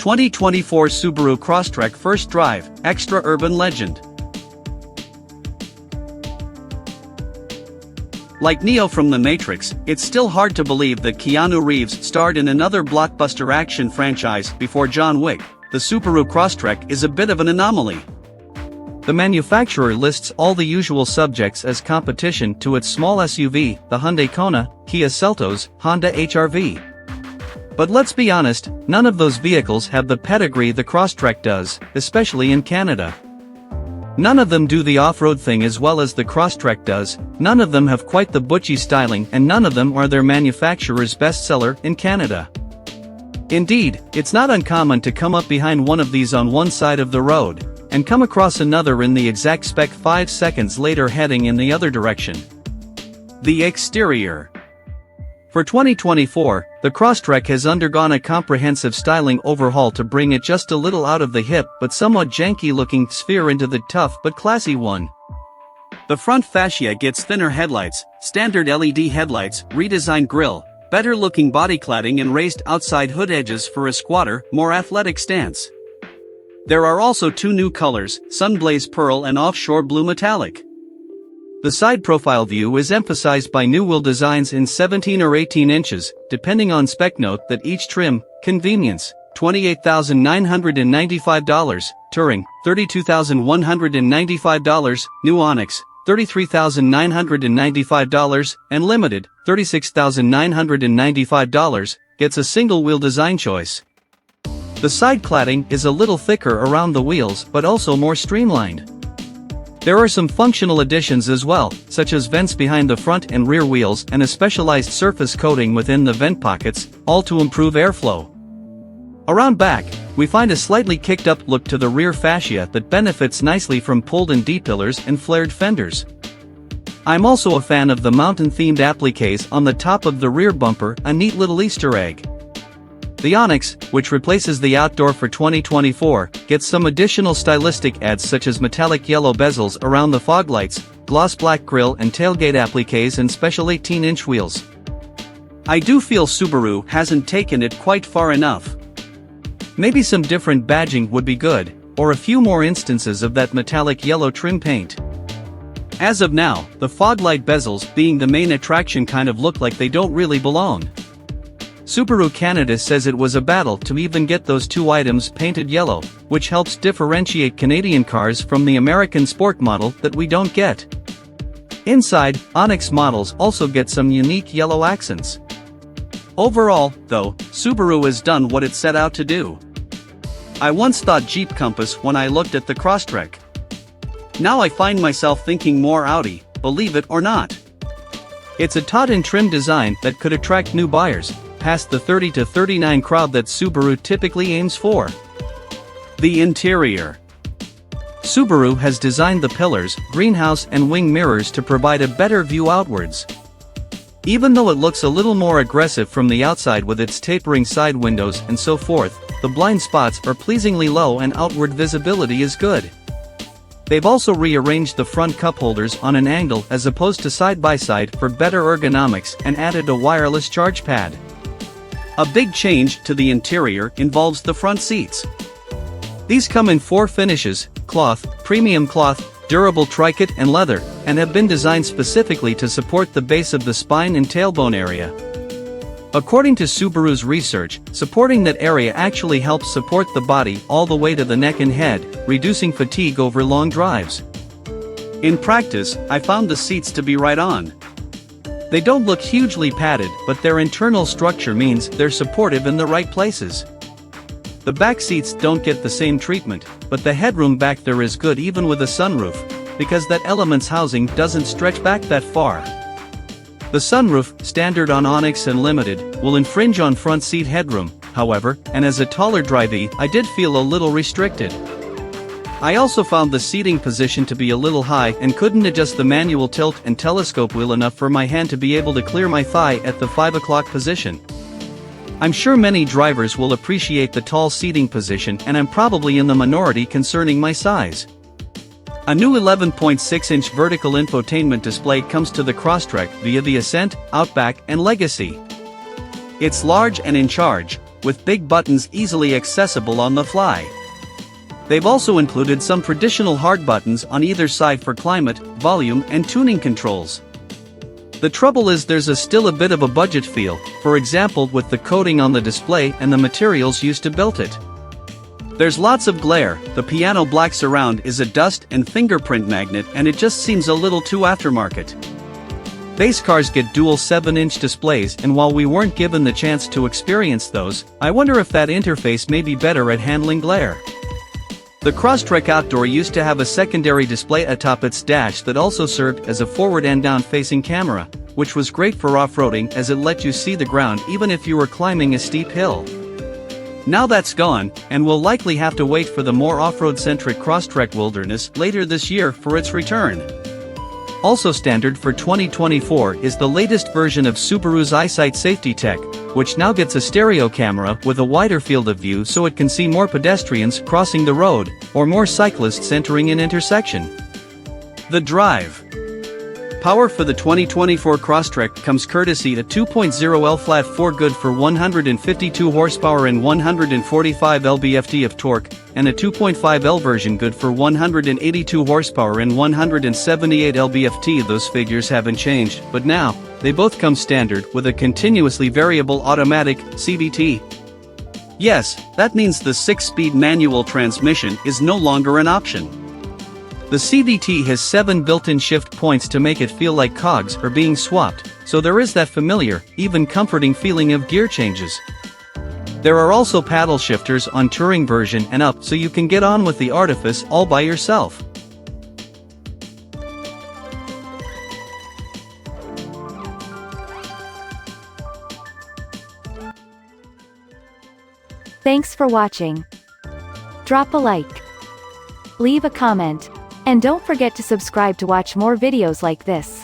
2024 Subaru Crosstrek First Drive, Extra Urban Legend. Like Neo from The Matrix, it's still hard to believe that Keanu Reeves starred in another blockbuster action franchise before John Wick. The Subaru Crosstrek is a bit of an anomaly. The manufacturer lists all the usual subjects as competition to its small SUV, the Hyundai Kona, Kia Seltos, Honda HR-V. But let's be honest, none of those vehicles have the pedigree the Crosstrek does, especially in Canada. None of them do the off-road thing as well as the Crosstrek does, none of them have quite the butchy styling, and none of them are their manufacturer's bestseller in Canada. Indeed, it's not uncommon to come up behind one of these on one side of the road, and come across another in the exact spec 5 seconds later heading in the other direction. The exterior. For 2024, the Crosstrek has undergone a comprehensive styling overhaul to bring it just a little out of the hip but somewhat janky-looking sphere into the tough but classy one. The front fascia gets thinner headlights, standard LED headlights, redesigned grille, better-looking body cladding and raised outside hood edges for a squatter, more athletic stance. There are also 2 new colors, Sunblaze Pearl and Offshore Blue Metallic. The side profile view is emphasized by new wheel designs in 17 or 18 inches, depending on spec. Note that each trim, convenience, $28,995, Touring, $32,195, New Onyx, $33,995, and Limited, $36,995, gets a single wheel design choice. The side cladding is a little thicker around the wheels but also more streamlined. There are some functional additions as well, such as vents behind the front and rear wheels and a specialized surface coating within the vent pockets, all to improve airflow. Around back, we find a slightly kicked-up look to the rear fascia that benefits nicely from pulled-in D-pillars and flared fenders. I'm also a fan of the mountain-themed appliques on the top of the rear bumper, a neat little Easter egg. The Onyx, which replaces the Outdoor for 2024, gets some additional stylistic adds such as metallic yellow bezels around the fog lights, gloss black grille and tailgate appliques and special 18-inch wheels. I do feel Subaru hasn't taken it quite far enough. Maybe some different badging would be good, or a few more instances of that metallic yellow trim paint. As of now, the fog light bezels being the main attraction kind of look like they don't really belong. Subaru Canada says it was a battle to even get those 2 items painted yellow, which helps differentiate Canadian cars from the American sport model that we don't get. Inside, Onyx models also get some unique yellow accents. Overall, though, Subaru has done what it set out to do. I once thought Jeep Compass when I looked at the Crosstrek. Now I find myself thinking more Audi, believe it or not. It's a taut and trim design that could attract new buyers, past the 30 to 39 crowd that Subaru typically aims for. The interior. Subaru has designed the pillars, greenhouse and wing mirrors to provide a better view outwards. Even though it looks a little more aggressive from the outside with its tapering side windows and so forth, the blind spots are pleasingly low and outward visibility is good. They've also rearranged the front cup holders on an angle as opposed to side by side for better ergonomics and added a wireless charge pad. A big change to the interior involves the front seats. These come in 4 finishes: cloth, premium cloth, durable tricoat and leather, and have been designed specifically to support the base of the spine and tailbone area. According to Subaru's research, supporting that area actually helps support the body all the way to the neck and head, reducing fatigue over long drives. In practice, I found the seats to be right on. They don't look hugely padded, but their internal structure means they're supportive in the right places. The back seats don't get the same treatment, but the headroom back there is good even with a sunroof, because that element's housing doesn't stretch back that far. The sunroof, standard on Onyx and Limited, will infringe on front seat headroom, however, and as a taller drivee, I did feel a little restricted. I also found the seating position to be a little high and couldn't adjust the manual tilt and telescope wheel enough for my hand to be able to clear my thigh at the 5 o'clock position. I'm sure many drivers will appreciate the tall seating position and I'm probably in the minority concerning my size. A new 11.6-inch vertical infotainment display comes to the Crosstrek via the Ascent, Outback and Legacy. It's large and in charge, with big buttons easily accessible on the fly. They've also included some traditional hard buttons on either side for climate, volume, and tuning controls. The trouble is there's still a bit of a budget feel, for example with the coating on the display and the materials used to build it. There's lots of glare, the piano black surround is a dust and fingerprint magnet, and it just seems a little too aftermarket. Base cars get dual 7-inch displays, and while we weren't given the chance to experience those, I wonder if that interface may be better at handling glare. The Crosstrek Outdoor used to have a secondary display atop its dash that also served as a forward and down-facing camera, which was great for off-roading as it let you see the ground even if you were climbing a steep hill. Now that's gone, and we'll likely have to wait for the more off-road-centric Crosstrek Wilderness later this year for its return. Also standard for 2024 is the latest version of Subaru's EyeSight safety tech, which now gets a stereo camera with a wider field of view so it can see more pedestrians crossing the road, or more cyclists entering an intersection. The drive. Power for the 2024 Crosstrek comes courtesy a 2.0L flat 4 good for 152 horsepower and 145 lb-ft of torque, and a 2.5L version good for 182 horsepower and 178 lb-ft. Those figures haven't changed, but now, they both come standard with a continuously variable automatic CVT. Yes, that means the 6-speed manual transmission is no longer an option. The CVT has 7 built-in shift points to make it feel like cogs are being swapped, so there is that familiar, even comforting feeling of gear changes. There are also paddle shifters on Touring version and up, so you can get on with the artifice all by yourself. Thanks for watching. Drop a like. Leave a comment. And don't forget to subscribe to watch more videos like this.